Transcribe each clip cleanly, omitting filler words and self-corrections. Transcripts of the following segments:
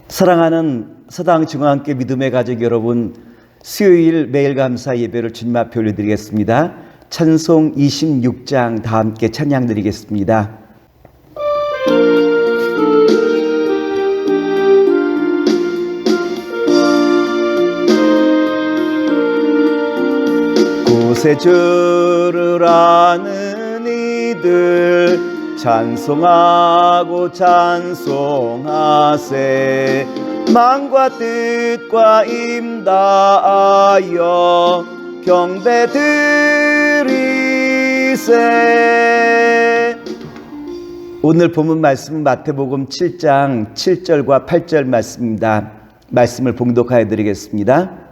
사랑하는 서당 중앙교회 믿음의 가족 여러분, 수요일 매일 감사 예배를 주님 앞에 올려드리겠습니다. 찬송 26장 다 함께 찬양 드리겠습니다. 구세주를 아는 이들 찬송하고 찬송하세. 마음과 뜻과 임다하여 경배 드리세. 오늘 본문 말씀은 마태복음 7장 7절과 8절 말씀입니다. 말씀을 봉독하여 드리겠습니다.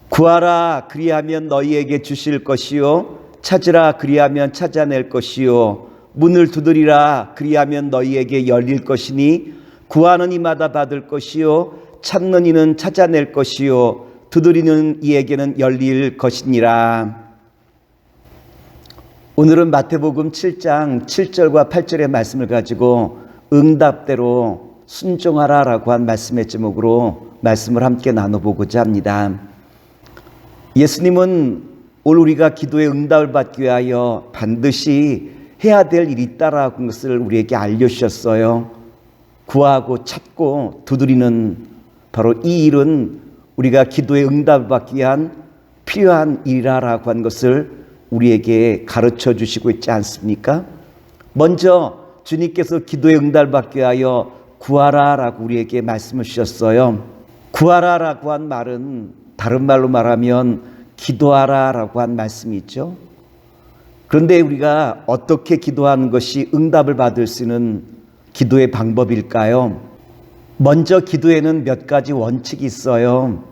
구하라, 그리하면 너희에게 주실 것이요, 찾으라, 그리하면 찾아낼 것이요, 문을 두드리라, 그리하면 너희에게 열릴 것이니 구하는 이마다 받을 것이요, 찾는 이는 찾아낼 것이요, 두드리는 이에게는 열릴 것이니라. 오늘은 마태복음 7장 7절과 8절의 말씀을 가지고 응답대로 순종하라라고 한 말씀의 제목으로 말씀을 함께 나눠보고자 합니다. 예수님은 오늘 우리가 기도의 응답을 받기 위하여 반드시 해야 될 일이 있다라는 것을 우리에게 알려주셨어요. 구하고 찾고 두드리는 바로 이 일은 우리가 기도의 응답을 받기 위한 필요한 일이라고 한 것을 우리에게 가르쳐 주시고 있지 않습니까? 먼저 주님께서 기도의 응답을 받기 위하여 구하라라고 우리에게 말씀을 주셨어요. 구하라라고 한 말은 다른 말로 말하면 기도하라라고 한 말씀이 있죠. 그런데 우리가 어떻게 기도하는 것이 응답을 받을 수 있는 기도의 방법일까요? 먼저 기도에는 몇 가지 원칙이 있어요.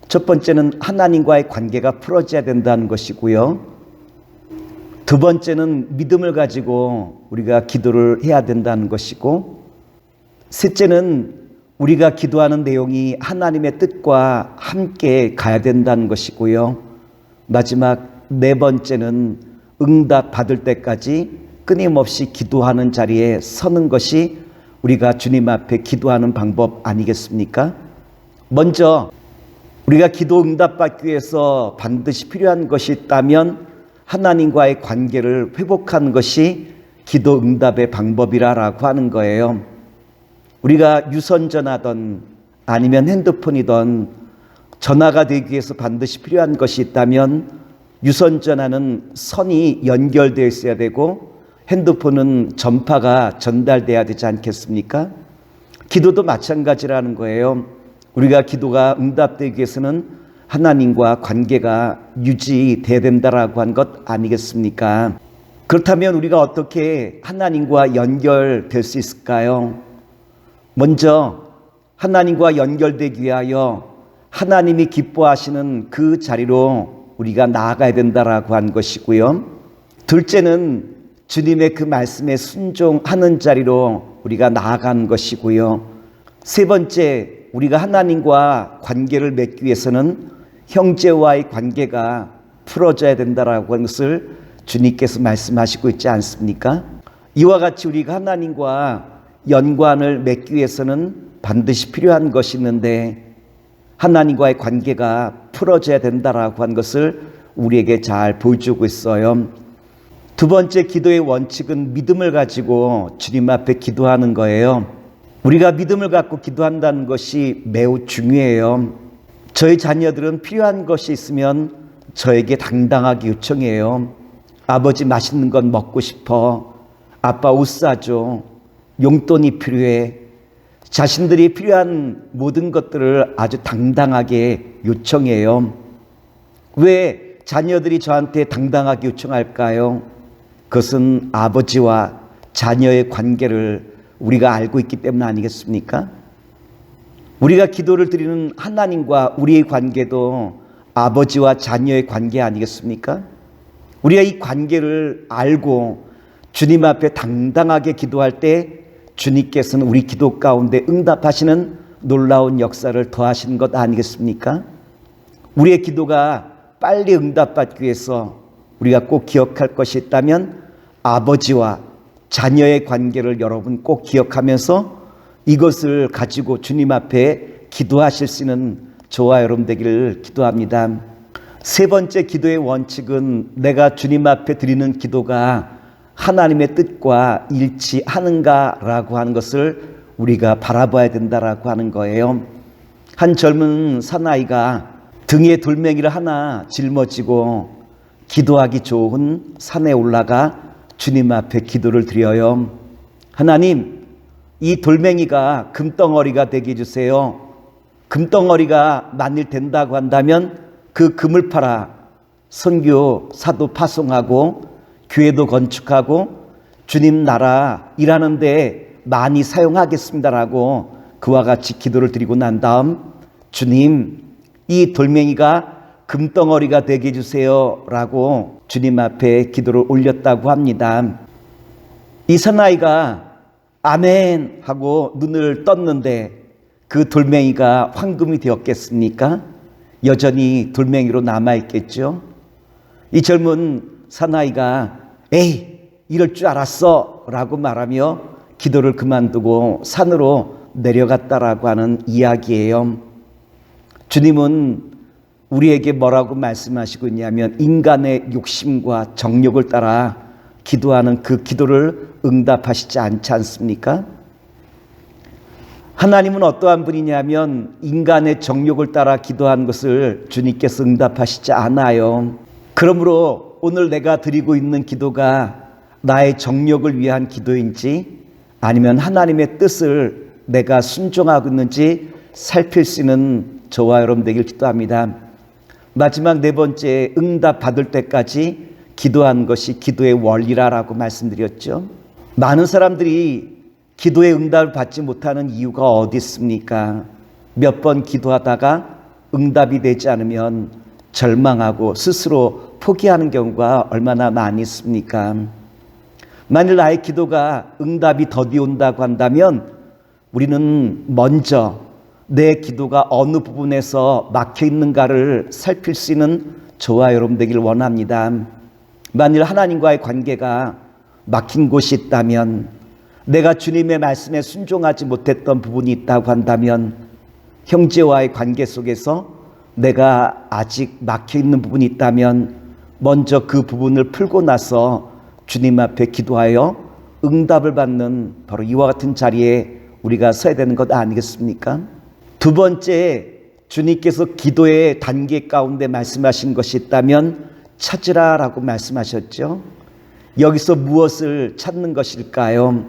첫 번째는 하나님과의 관계가 풀어져야 된다는 것이고요. 두 번째는 믿음을 가지고 우리가 기도를 해야 된다는 것이고, 셋째는 우리가 기도하는 내용이 하나님의 뜻과 함께 가야 된다는 것이고요. 마지막 네 번째는 응답 받을 때까지 끊임없이 기도하는 자리에 서는 것이 우리가 주님 앞에 기도하는 방법 아니겠습니까? 먼저 우리가 기도 응답 받기 위해서 반드시 필요한 것이 있다면 하나님과의 관계를 회복하는 것이 기도 응답의 방법이라고 하는 거예요. 우리가 유선전화든 아니면 핸드폰이든 전화가 되기 위해서 반드시 필요한 것이 있다면 유선전화는 선이 연결되어 있어야 되고 핸드폰은 전파가 전달돼야 되지 않겠습니까? 기도도 마찬가지라는 거예요. 우리가 기도가 응답되기 위해서는 하나님과 관계가 유지돼야 된다라고 한 것 아니겠습니까? 그렇다면 우리가 어떻게 하나님과 연결될 수 있을까요? 먼저 하나님과 연결되기 위하여 하나님이 기뻐하시는 그 자리로 우리가 나아가야 된다라고 한 것이고요. 둘째는 주님의 그 말씀에 순종하는 자리로 우리가 나아가는 것이고요. 세 번째, 우리가 하나님과 관계를 맺기 위해서는 형제와의 관계가 풀어져야 된다라고 하는 것을 주님께서 말씀하시고 있지 않습니까? 이와 같이 우리가 하나님과 연관을 맺기 위해서는 반드시 필요한 것이 있는데 하나님과의 관계가 풀어져야 된다라고 한 것을 우리에게 잘 보여주고 있어요. 두 번째 기도의 원칙은 믿음을 가지고 주님 앞에 기도하는 거예요. 우리가 믿음을 갖고 기도한다는 것이 매우 중요해요. 저희 자녀들은 필요한 것이 있으면 저에게 당당하게 요청해요. 아버지 맛있는 건 먹고 싶어. 아빠 옷 사줘. 용돈이 필요해. 자신들이 필요한 모든 것들을 아주 당당하게 요청해요. 왜 자녀들이 저한테 당당하게 요청할까요? 그것은 아버지와 자녀의 관계를 우리가 알고 있기 때문 아니겠습니까? 우리가 기도를 드리는 하나님과 우리의 관계도 아버지와 자녀의 관계 아니겠습니까? 우리가 이 관계를 알고 주님 앞에 당당하게 기도할 때 주님께서는 우리 기도 가운데 응답하시는 놀라운 역사를 더하시는 것 아니겠습니까? 우리의 기도가 빨리 응답받기 위해서 우리가 꼭 기억할 것이 있다면 아버지와 자녀의 관계를 여러분 꼭 기억하면서 이것을 가지고 주님 앞에 기도하실 수 있는 저와 여러분 되기를 기도합니다. 세 번째 기도의 원칙은 내가 주님 앞에 드리는 기도가 하나님의 뜻과 일치하는가라고 하는 것을 우리가 바라봐야 된다라고 하는 거예요. 한 젊은 사나이가 등에 돌멩이를 하나 짊어지고 기도하기 좋은 산에 올라가 주님 앞에 기도를 드려요. 하나님, 이 돌멩이가 금덩어리가 되게 해주세요. 금덩어리가 만일 된다고 한다면 그 금을 팔아 선교 사도 파송하고 교회도 건축하고 주님 나라 일하는 데 많이 사용하겠습니다라고 그와 같이 기도를 드리고 난 다음 주님, 이 돌멩이가 금덩어리가 되게 해주세요 라고 주님 앞에 기도를 올렸다고 합니다. 이 사나이가 아멘 하고 눈을 떴는데 그 돌멩이가 황금이 되었겠습니까? 여전히 돌멩이로 남아있겠죠. 이 젊은 사나이가 에이, 이럴 줄 알았어 라고 말하며 기도를 그만두고 산으로 내려갔다라고 하는 이야기예요. 주님은 우리에게 뭐라고 말씀하시고 있냐면 인간의 욕심과 정욕을 따라 기도하는 그 기도를 응답하시지 않지 않습니까? 하나님은 어떠한 분이냐면 인간의 정욕을 따라 기도한 것을 주님께서 응답하시지 않아요. 그러므로 오늘 내가 드리고 있는 기도가 나의 정욕을 위한 기도인지 아니면 하나님의 뜻을 내가 순종하고 있는지 살필 수 있는 저와 여러분 되길 기도합니다. 마지막 네 번째, 응답 받을 때까지 기도한 것이 기도의 원리라고 말씀드렸죠. 많은 사람들이 기도의 응답을 받지 못하는 이유가 어디 있습니까? 몇 번 기도하다가 응답이 되지 않으면 절망하고 스스로 포기하는 경우가 얼마나 많이 있습니까? 만일 나의 기도가 응답이 더디 온다고 한다면 우리는 먼저 내 기도가 어느 부분에서 막혀 있는가를 살필 수 있는 저와 여러분 되길 원합니다. 만일 하나님과의 관계가 막힌 곳이 있다면, 내가 주님의 말씀에 순종하지 못했던 부분이 있다고 한다면, 형제와의 관계 속에서 내가 아직 막혀 있는 부분이 있다면 먼저 그 부분을 풀고 나서 주님 앞에 기도하여 응답을 받는 바로 이와 같은 자리에 우리가 서야 되는 것 아니겠습니까? 두 번째, 주님께서 기도의 단계 가운데 말씀하신 것이 있다면 찾으라라고 말씀하셨죠. 여기서 무엇을 찾는 것일까요?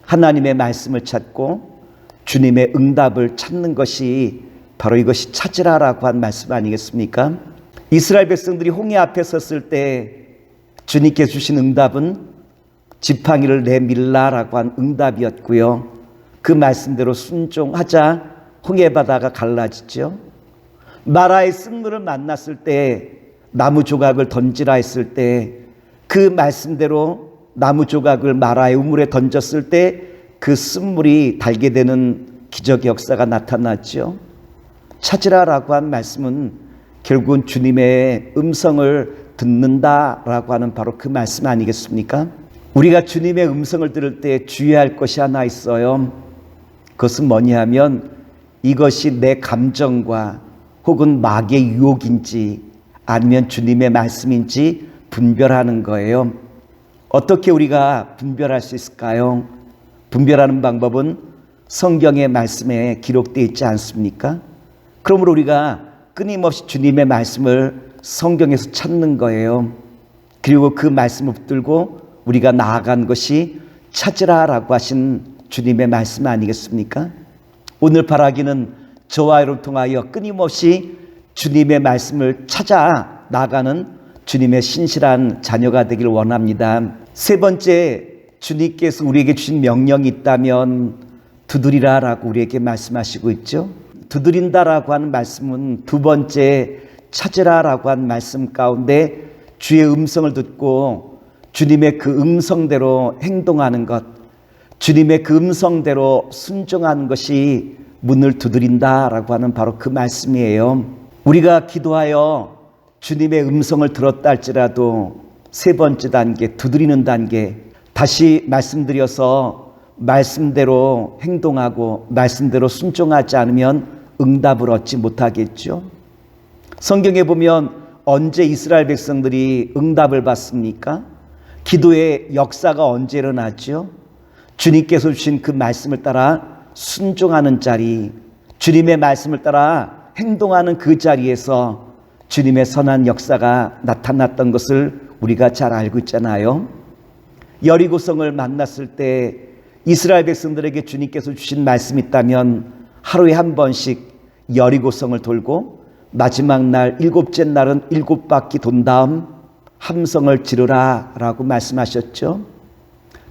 하나님의 말씀을 찾고 주님의 응답을 찾는 것이 바로 이것이 찾으라라고 한 말씀 아니겠습니까? 이스라엘 백성들이 홍해 앞에 섰을 때 주님께서 주신 응답은 지팡이를 내밀라라고 한 응답이었고요. 그 말씀대로 순종하자 홍해 바다가 갈라지죠. 마라의 쓴물을 만났을 때 나무 조각을 던지라 했을 때 그 말씀대로 나무 조각을 마라의 우물에 던졌을 때 그 쓴물이 달게 되는 기적의 역사가 나타났죠. 찾으라라고 한 말씀은 결국은 주님의 음성을 듣는다라고 하는 바로 그 말씀 아니겠습니까? 우리가 주님의 음성을 들을 때 주의할 것이 하나 있어요. 그것은 뭐냐 하면 이것이 내 감정과 혹은 마귀의 유혹인지 아니면 주님의 말씀인지 분별하는 거예요. 어떻게 우리가 분별할 수 있을까요? 분별하는 방법은 성경의 말씀에 기록되어 있지 않습니까? 그러므로 우리가 끊임없이 주님의 말씀을 성경에서 찾는 거예요. 그리고 그 말씀을 붙들고 우리가 나아간 것이 찾으라라고 하신 주님의 말씀 아니겠습니까? 오늘 바라기는 저와 여러분 통하여 끊임없이 주님의 말씀을 찾아 나가는 주님의 신실한 자녀가 되길 원합니다. 세 번째, 주님께서 우리에게 주신 명령이 있다면 두드리라라고 우리에게 말씀하시고 있죠. 두드린다라고 하는 말씀은 두 번째 찾으라라고 한 말씀 가운데 주의 음성을 듣고 주님의 그 음성대로 행동하는 것, 주님의 그 음성대로 순종하는 것이 문을 두드린다라고 하는 바로 그 말씀이에요. 우리가 기도하여 주님의 음성을 들었다 할지라도 세 번째 단계, 두드리는 단계, 다시 말씀드려서 말씀대로 행동하고 말씀대로 순종하지 않으면 응답을 얻지 못하겠죠. 성경에 보면 언제 이스라엘 백성들이 응답을 받습니까? 기도의 역사가 언제 일어났죠? 주님께서 주신 그 말씀을 따라 순종하는 자리, 주님의 말씀을 따라 행동하는 그 자리에서 주님의 선한 역사가 나타났던 것을 우리가 잘 알고 있잖아요. 여리고성을 만났을 때 이스라엘 백성들에게 주님께서 주신 말씀이 있다면 하루에 한 번씩 여리고성을 돌고 마지막 날 일곱째 날은 7바퀴 돈 다음 함성을 지르라 라고 말씀하셨죠.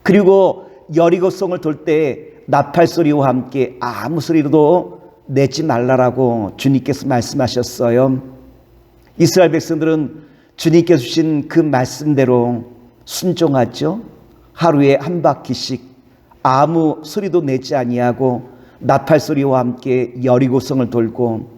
그리고 여리고성을 돌 때 나팔소리와 함께 아무 소리로도 내지 말라라고 주님께서 말씀하셨어요. 이스라엘 백성들은 주님께서 주신 그 말씀대로 순종하죠. 하루에 한 바퀴씩 아무 소리도 내지 아니하고 나팔소리와 함께 여리고성을 돌고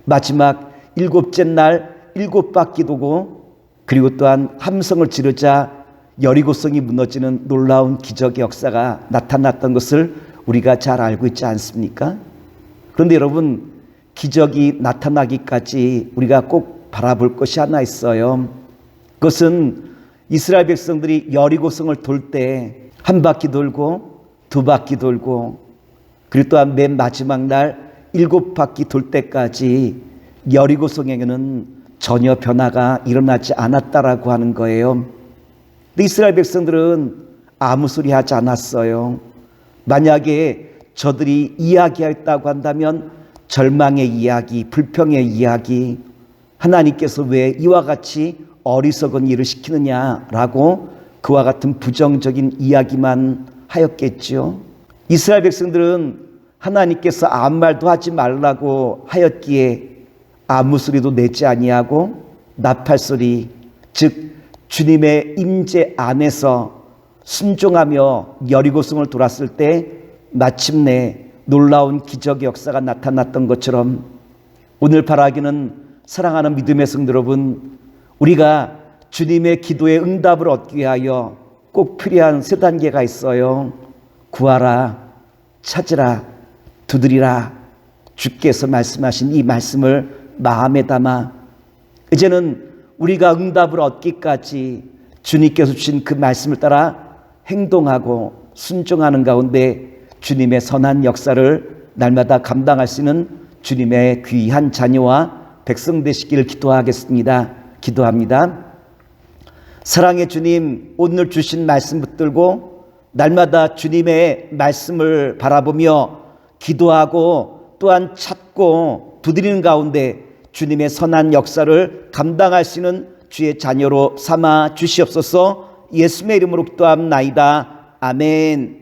마지막 7째 날 7바퀴 도고 그리고 또한 함성을 지르자 여리고성이 무너지는 놀라운 기적의 역사가 나타났던 것을 우리가 잘 알고 있지 않습니까? 그런데 여러분, 기적이 나타나기까지 우리가 꼭 바라볼 것이 하나 있어요. 그것은 이스라엘 백성들이 여리고성을 돌 때 한 바퀴 돌고 2바퀴 돌고 그리고 또한 맨 마지막 날 7바퀴 돌 때까지 여리고성에게는 전혀 변화가 일어나지 않았다라고 하는 거예요. 근데 이스라엘 백성들은 아무 소리 하지 않았어요. 만약에 저들이 이야기했다고 한다면 절망의 이야기, 불평의 이야기, 하나님께서 왜 이와 같이 어리석은 일을 시키느냐라고 그와 같은 부정적인 이야기만 하였겠지요. 이스라엘 백성들은 하나님께서 아무 말도 하지 말라고 하였기에 아무 소리도 내지 아니하고 나팔소리, 즉 주님의 임재 안에서 순종하며 여리고성을 돌았을 때 마침내 놀라운 기적의 역사가 나타났던 것처럼 오늘 바라기는 사랑하는 믿음의 성도 여러분, 우리가 주님의 기도의 응답을 얻기 위하여 꼭 필요한 3단계가 있어요. 구하라, 찾으라, 두드리라. 주께서 말씀하신 이 말씀을 마음에 담아 이제는 우리가 응답을 얻기까지 주님께서 주신 그 말씀을 따라 행동하고 순종하는 가운데 주님의 선한 역사를 날마다 감당할 수 있는 주님의 귀한 자녀와 백성 되시기를 기도하겠습니다. 기도합니다. 사랑의 주님, 오늘 주신 말씀 붙들고 날마다 주님의 말씀을 바라보며 기도하고 또한 찾고 두드리는 가운데 주님의 선한 역사를 감당할 수 있는 주의 자녀로 삼아 주시옵소서. 예수님의 이름으로 기도합나이다. 아멘.